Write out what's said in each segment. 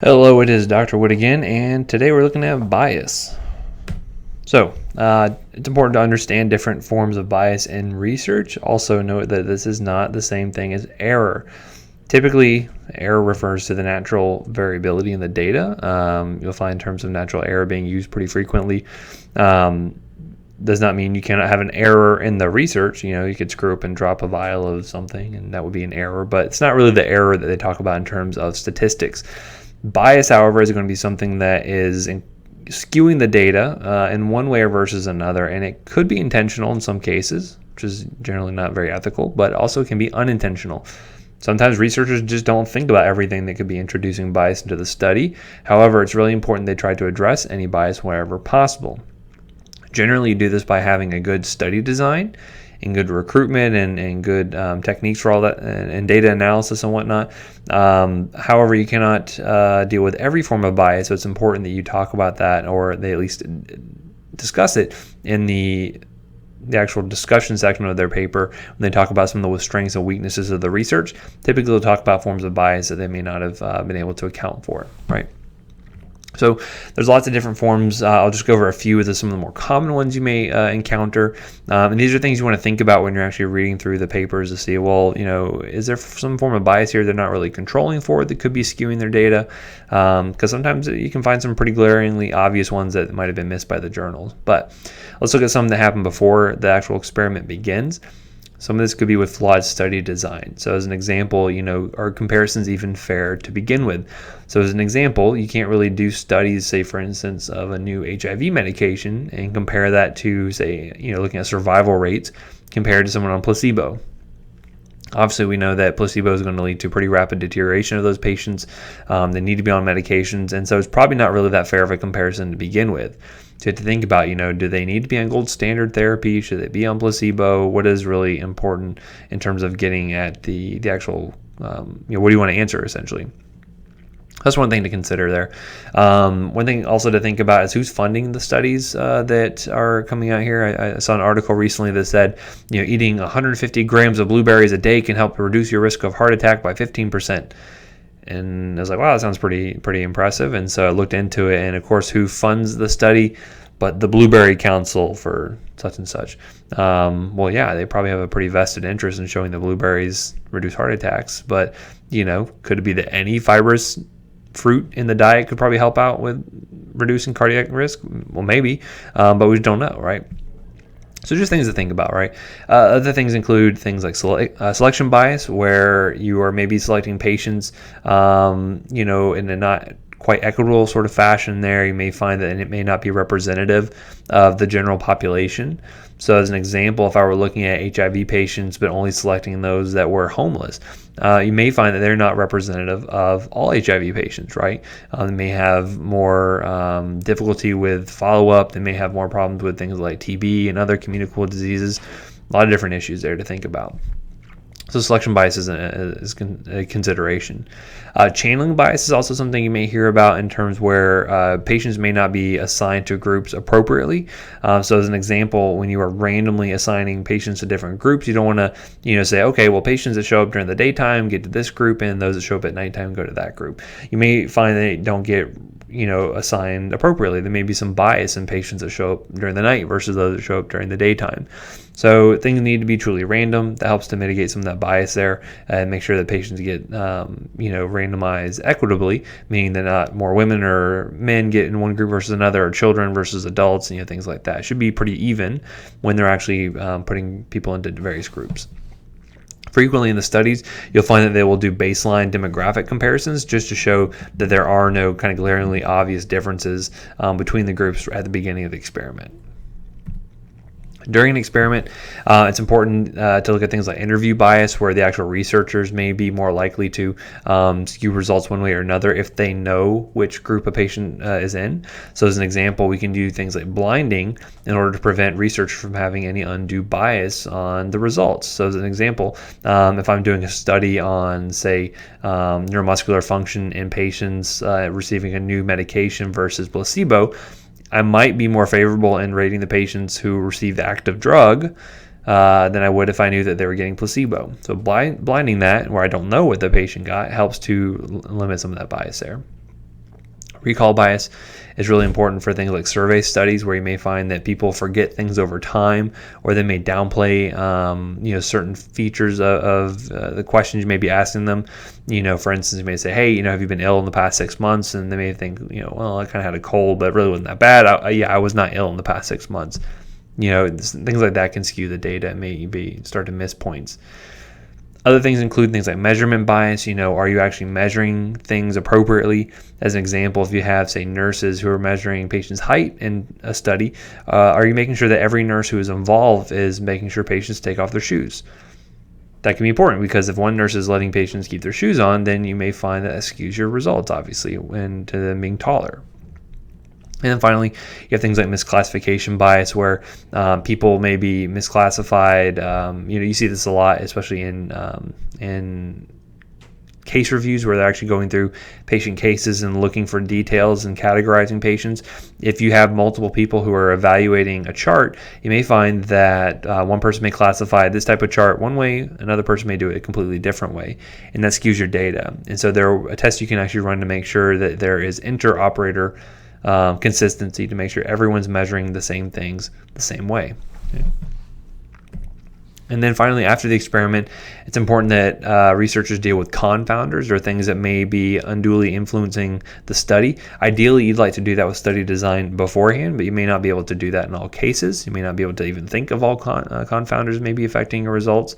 Hello, it is Dr. Wood again, and today we're looking at bias. So, it's important to understand different forms of bias in research. Also note that this is not the same thing as error. Typically, error refers to the natural variability in the data. You'll find terms of natural error being used pretty frequently. Does not mean you cannot have an error in the research. You could screw up and drop a vial of something, and that would be an error, but it's not really the error that they talk about in terms of statistics. Bias, however, is going to be something that is skewing the data in one way versus another, and it could be intentional in some cases, which is generally not very ethical, but also can be unintentional. Sometimes researchers just don't think about everything that could be introducing bias into the study. However, it's really important they try to address any bias wherever possible. Generally, you do this by having a good study design and good recruitment and good techniques for all that and data analysis and whatnot. However, you cannot deal with every form of bias, so it's important that you talk about that, or they at least discuss it in the actual discussion section of their paper when they talk about some of the strengths and weaknesses of the research. Typically, they'll talk about forms of bias that they may not have been able to account for, right? So there's lots of different forms. I'll just go over a few of some of the more common ones you may encounter. And these are things you want to think about when you're actually reading through the papers to see, well, is there some form of bias here they're not really controlling for that could be skewing their data? Because sometimes you can find some pretty glaringly obvious ones that might have been missed by the journals. But let's look at something that happened before the actual experiment begins. Some of this could be with flawed study design. So as an example, are comparisons even fair to begin with? So as an example, you can't really do studies, say for instance, of a new HIV medication and compare that to, say, looking at survival rates compared to someone on placebo. Obviously, we know that placebo is going to lead to pretty rapid deterioration of those patients. They need to be on medications, and so it's probably not really that fair of a comparison to begin with. So you have to think about, do they need to be on gold standard therapy? Should they be on placebo? What is really important in terms of getting at the actual, what do you want to answer, essentially? That's one thing to consider there. One thing also to think about is who's funding the studies that are coming out here. I saw an article recently that said, eating 150 grams of blueberries a day can help reduce your risk of heart attack by 15%. And I was like, wow, that sounds pretty impressive. And so I looked into it, and of course, who funds the study? But the Blueberry Council for such and such. Well, yeah, they probably have a pretty vested interest in showing that blueberries reduce heart attacks. But, could it be that any fibrous fruit in the diet could probably help out with reducing cardiac risk? Well, maybe, but we just don't know, right? So just things to think about, right? Other things include things like selection bias, where you are maybe selecting patients, in a not quite equitable sort of fashion there. You may find that it may not be representative of the general population. So as an example, if I were looking at HIV patients but only selecting those that were homeless, you may find that they're not representative of all HIV patients, right? They may have more difficulty with follow-up. They may have more problems with things like TB and other communicable diseases. A lot of different issues there to think about. So selection bias is a consideration. Channeling bias is also something you may hear about in terms where patients may not be assigned to groups appropriately. So as an example, when you are randomly assigning patients to different groups, you don't want to say, okay, well, patients that show up during the daytime get to this group, and those that show up at nighttime go to that group. You may find they don't get assigned appropriately. There may be some bias in patients that show up during the night versus those that show up during the daytime. So things need to be truly random. That helps to mitigate some of that bias there and make sure that patients get, randomized equitably, meaning that not more women or men get in one group versus another, or children versus adults, things like that. It should be pretty even when they're actually putting people into various groups. Frequently in the studies, you'll find that they will do baseline demographic comparisons just to show that there are no kind of glaringly obvious differences between the groups at the beginning of the experiment. During an experiment, it's important to look at things like interview bias, where the actual researchers may be more likely to skew results one way or another if they know which group a patient is in. So as an example, we can do things like blinding in order to prevent research from having any undue bias on the results. So as an example, if I'm doing a study on, say, neuromuscular function in patients receiving a new medication versus placebo, I might be more favorable in rating the patients who receive the active drug than I would if I knew that they were getting placebo. So blinding that, where I don't know what the patient got, helps to limit some of that bias there. Recall bias is really important for things like survey studies, where you may find that people forget things over time, or they may downplay certain features of the questions you may be asking them. For instance, you may say, hey, have you been ill in the past 6 months? And they may think, well, I kind of had a cold, but it really wasn't that bad. I was not ill in the past 6 months. Things like that can skew the data and maybe start to miss points. Other things include things like measurement bias. Are you actually measuring things appropriately? As an example, if you have, say, nurses who are measuring patients' height in a study, are you making sure that every nurse who is involved is making sure patients take off their shoes? That can be important, because if one nurse is letting patients keep their shoes on, then you may find that skews your results, obviously, into them being taller. And then finally, you have things like misclassification bias, where people may be misclassified. You see this a lot, especially in case reviews, where they're actually going through patient cases and looking for details and categorizing patients. If you have multiple people who are evaluating a chart, you may find that one person may classify this type of chart one way, another person may do it a completely different way, and that skews your data. And so there are a test you can actually run to make sure that there is inter-operator consistency, to make sure everyone's measuring the same things the same way. Okay. And then finally, after the experiment, it's important that researchers deal with confounders, or things that may be unduly influencing the study. Ideally, you'd like to do that with study design beforehand, but you may not be able to do that in all cases. You may not be able to even think of all confounders may be affecting your results.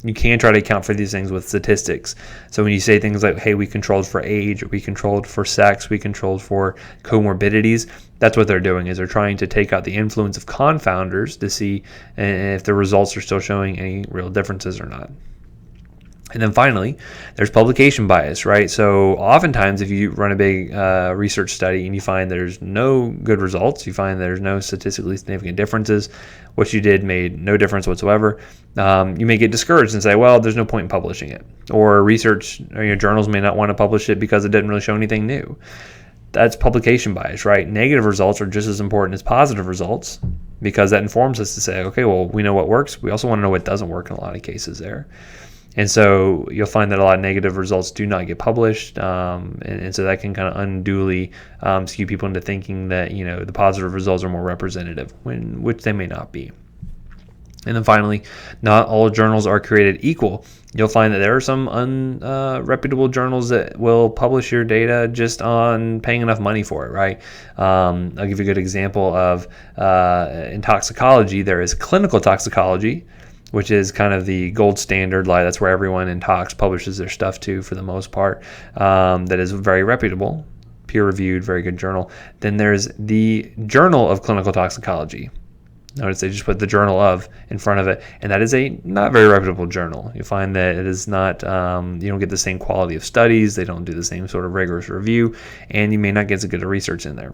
You can try to account for these things with statistics. So when you say things like, hey, we controlled for age, or we controlled for sex, we controlled for comorbidities, that's what they're doing, is they're trying to take out the influence of confounders to see if the results are still showing any real differences or not. And then finally, there's publication bias, right? So oftentimes, if you run a big research study and you find there's no good results, you find there's no statistically significant differences, what you did made no difference whatsoever, you may get discouraged and say, well, there's no point in publishing it. Or research, or your journals may not want to publish it because it didn't really show anything new. That's publication bias, right? Negative results are just as important as positive results, because that informs us to say, okay, well, we know what works. We also want to know what doesn't work in a lot of cases there. And so you'll find that a lot of negative results do not get published, and so that can kind of unduly skew people into thinking that the positive results are more representative, which they may not be. And then finally, not all journals are created equal. You'll find that there are some unreputable journals that will publish your data just on paying enough money for it, right? I'll give you a good example of in toxicology, there is clinical toxicology, which is kind of the gold standard. That's where everyone in tox publishes their stuff to, for the most part. That is very reputable, peer-reviewed, very good journal. Then there's the Journal of Clinical Toxicology. Notice they just put the journal of in front of it, and that is a not very reputable journal. You find that it is not, you don't get the same quality of studies, they don't do the same sort of rigorous review, and you may not get as good a research in there.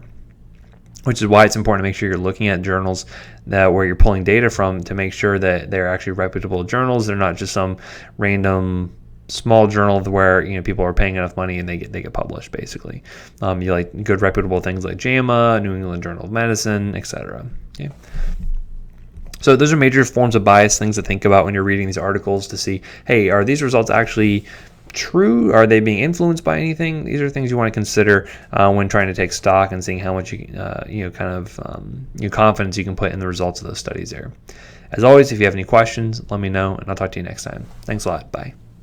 Which is why it's important to make sure you're looking at journals where you're pulling data from, to make sure that they're actually reputable journals. They're not just some random small journal where people are paying enough money and they get published, basically. You like good reputable things like JAMA, New England Journal of Medicine, etc. Okay. So those are major forms of bias, things to think about when you're reading these articles, to see, hey, are these results actually true? Are they being influenced by anything? These are things you want to consider when trying to take stock and seeing how much confidence you can put in the results of those studies there. As always, if you have any questions, let me know, and I'll talk to you next time. Thanks a lot. Bye.